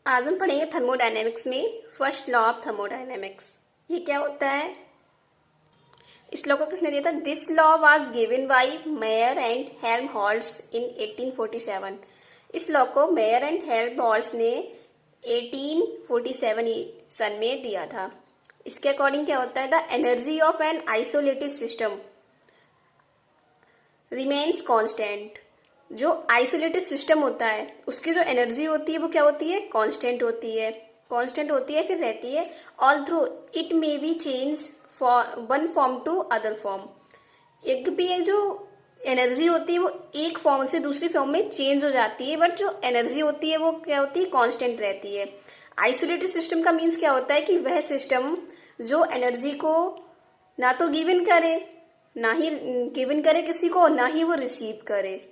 आज हम पढ़ेंगे थर्मोडायनेमिक्स में फर्स्ट लॉ ऑफ थर्मोडायनेमिक्स। ये क्या होता है? इस लॉ को किसने दिया था? This law was given by Mayer and Helmholtz in 1847। इस लॉ को मेयर एंड हेल्महोल्ट्ज ने 1847 सन में दिया था। इसके अकॉर्डिंग क्या होता है? The energy of an isolated system remains constant. जो आइसोलेटेड सिस्टम होता है उसकी जो एनर्जी होती है वो क्या होती है? कांस्टेंट होती है। कांस्टेंट होती है, फिर रहती है। All through it may be change one form to other form. एक भी है जो एनर्जी होती है वो एक फॉर्म से दूसरी फॉर्म में चेंज हो जाती है, बट जो एनर्जी होती है वो क्या होती है? कांस्टेंट रहती है। आइसोलेटेड सिस्टम का मीन्स क्या होता है कि वह सिस्टम जो एनर्जी को ना तो गिवन करे, ना ही गिवन करे किसी को, ना ही वो रिसीव करे,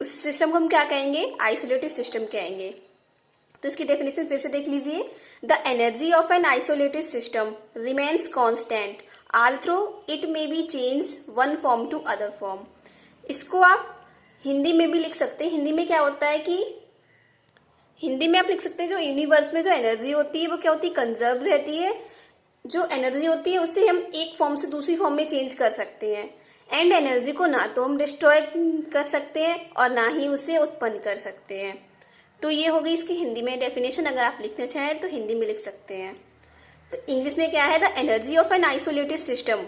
उस सिस्टम को हम क्या कहेंगे? आइसोलेटेड सिस्टम कहेंगे। तो इसकी डेफिनेशन फिर से देख लीजिए। The energy of an isolated system remains constant all through it may be change one form to other form. इसको आप हिंदी में भी लिख सकते हैं। हिंदी में क्या होता है कि हिंदी में आप लिख सकते हैं जो यूनिवर्स में जो एनर्जी होती है वो क्या होती है? कंजर्व रहती है। जो एनर्जी होती है उससे हम एक फॉर्म से दूसरी फॉर्म में चेंज कर सकते हैं। एंड एनर्जी को ना तो हम डिस्ट्रॉय कर सकते हैं और ना ही उसे उत्पन्न कर सकते हैं। तो ये हो गई इसकी हिंदी में डेफिनेशन। अगर आप लिखना चाहें तो हिंदी में लिख सकते हैं। तो इंग्लिश में क्या है? The energy of an isolated system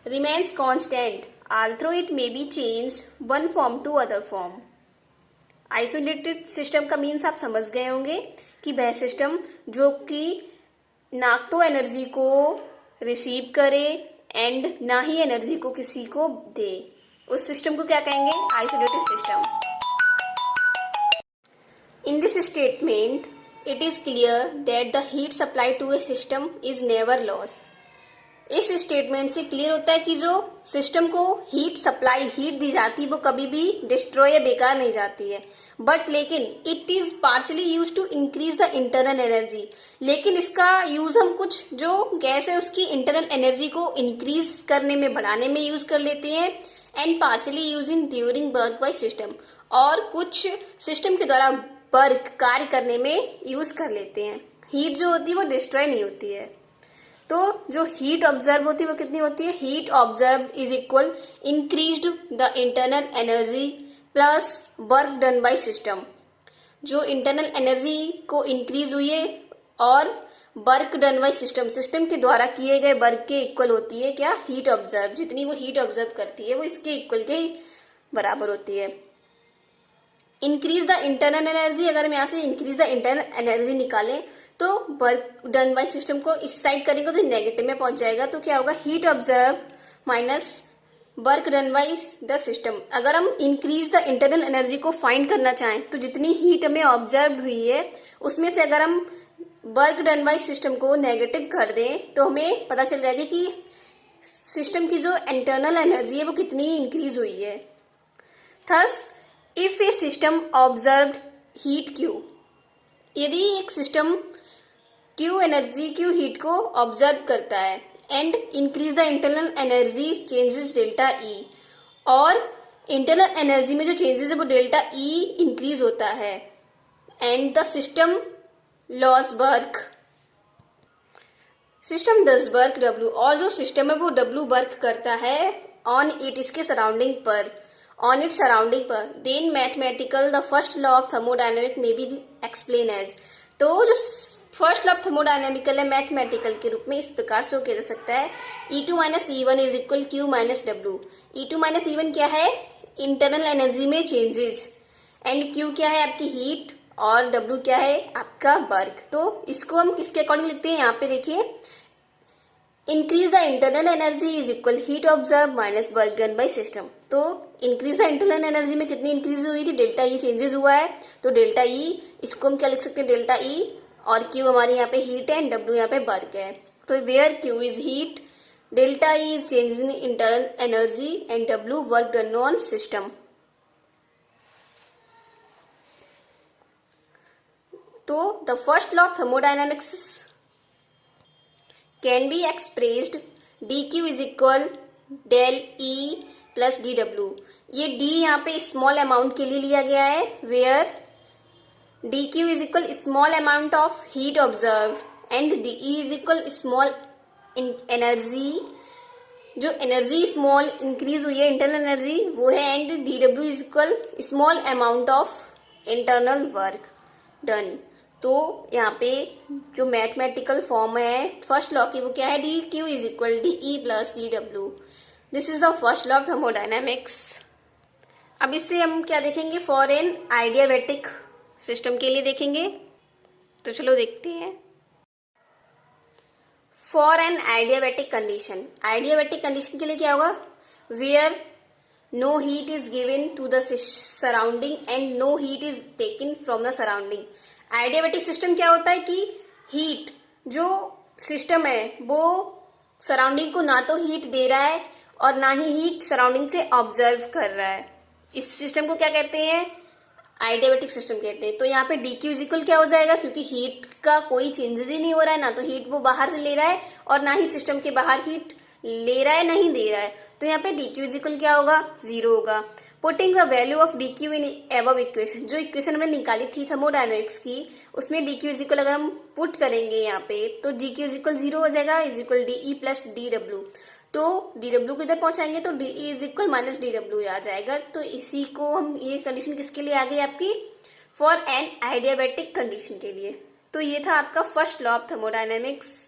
remains constant although it may be change one form to other form. Isolated system का मीन्स आप समझ गए होंगे कि वह सिस्टम जो कि ना तो एनर्जी को रिसीव करे एंड ना ही एनर्जी को किसी को दे, उस सिस्टम को क्या कहेंगे? Isolated system. In this statement it is clear that the heat supply to a system is never loss. इस स्टेटमेंट से क्लियर होता है कि जो सिस्टम को हीट सप्लाई, हीट दी जाती है वो कभी भी डिस्ट्रॉय या बेकार नहीं जाती है। बट लेकिन it is partially use to increase the internal energy. लेकिन इसका यूज हम कुछ जो गैस है उसकी इंटरनल एनर्जी को इंक्रीज करने में, बढ़ाने में यूज कर लेते हैं। And partially use in during work by system, और कुछ सिस्टम के द्वारा वर्क, कार्य करने में यूज कर लेते हैं। हीट जो होती है वो डिस्ट्रॉय नहीं होती है। तो जो हीट ऑब्जर्व होती है वो कितनी होती है? Heat observe is equal increased the internal energy plus work done by system. जो इंटरनल एनर्जी को इंक्रीज हुई है और work done by system, system के द्वारा किए गए वर्क के इक्वल होती है क्या? Heat observe. जितनी वो हीट ऑब्जर्व करती है वो इसके इक्वल के बराबर होती है। इंक्रीज द इंटरनल एनर्जी, अगर हम यहाँ से इंक्रीज द इंटरनल एनर्जी निकालें तो वर्क डन बाय सिस्टम को इस साइड करेंगे तो नेगेटिव में पहुंच जाएगा। तो क्या होगा? Heat observe minus work done by the system. अगर हम इंक्रीज द इंटरनल एनर्जी को फाइंड करना चाहें तो जितनी हीट हमें ऑब्जर्व हुई है उसमें से अगर हम वर्क डन बाय सिस्टम को नेगेटिव कर दें तो हमें पता चल जाएगा कि सिस्टम की जो इंटरनल एनर्जी है वो कितनी इंक्रीज हुई है। Thus if A system observed heat Q, यदि एक system Q energy, Q heat को ऑब्जर्व करता है and increase the internal energy changes delta E, और इंटरनल एनर्जी में जो चेंजेस है वो डेल्टा ई इंक्रीज होता है, and the system loss work, system does work W, और जो सिस्टम है वो डब्ल्यू वर्क करता है ऑन इट, इसके सराउंडिंग पर, ऑन इट सराउंडिंग पर, then mathematical the first law of thermodynamic में बी एक्सप्लेन एज। तो जो फर्स्ट लॉ ऑफ थर्मोडायनेमिकल है मैथमेटिकल के रूप में इस प्रकार से किया जा सकता है। E2 minus E1 is equal Q minus W. E2 minus E1 क्या है? इंटरनल एनर्जी में चेंजेस, एंड Q क्या है? आपकी हीट, और W क्या है? आपका वर्क। तो इसको हम किसके अकॉर्डिंग लिखते हैं? यहाँ पे देखिए, increase the internal energy is equal heat observe minus work done by system. तो इंक्रीज द इंटरनल एनर्जी में कितनी इंक्रीज हुई थी? डेल्टा ई चेंजेस हुआ है, तो डेल्टा ई, इसको हम क्या लिख सकते हैं? डेल्टा ई, और Q हमारे यहाँ पे हीट है एंड W यहाँ पे वर्क है। तो where Q is heat, delta E is change in internal energy and W work done on system. तो the first law of thermodynamics can be expressed dq is equal del E plus dW। ये D यहाँ पे small amount के लिए लिया गया है, where dq is equal small amount of heat observed and dE is equal small energy, जो energy small increase हुई है इंटरनल एनर्जी वो है, and dW is equal small amount of internal work done. तो यहाँ पे जो मैथमेटिकल फॉर्म है फर्स्ट लॉ की वो क्या है, dQ is equal dE plus dW। This is the first law of thermodynamics. अब इससे हम क्या देखेंगे, फॉर एन आइडियाबैटिक सिस्टम के लिए देखेंगे। तो चलो देखते हैं। For an adiabatic condition, adiabatic condition के लिए क्या होगा, where no heat is given to the surrounding and no heat is taken from the surrounding. Adiabatic system क्या होता है कि हीट जो सिस्टम है वो सराउंडिंग को ना तो हीट दे रहा है और ना ही हीट सराउंडिंग से ऑब्जर्व कर रहा है। इस सिस्टम को क्या कहते हैं, आइडियाबैटिक सिस्टम कहते हैं। तो यहाँ पे dQ इज इक्वल क्या हो जाएगा, क्योंकि हीट का कोई चेंजेस ही नहीं हो रहा है, ना तो हीट वो बाहर से ले रहा है और ना ही सिस्टम के बाहर हीट ले रहा है ना ही दे रहा है। तो यहाँ पे dQ इज इक्वल क्या होगा, 0 होगा। Putting the value of dQ in above equation, जो इक्वेशन हमने निकाली थी थर्मोडायनेमिक्स की उसमें dQ इज इक्वल अगर हम पुट करेंगे यहाँ पे तो dQ इज इक्वल 0 हो जाएगा, is equal dE plus dW। तो dW को इधर पहुंचाएंगे तो dE is equal minus dW आ जाएगा। तो इसी को हम, ये कंडीशन किसके लिए आ गई आपकी, फॉर एन आइडियाबैटिक कंडीशन के लिए। तो ये था आपका फर्स्ट लॉ ऑफ थर्मोडायनेमिक्स।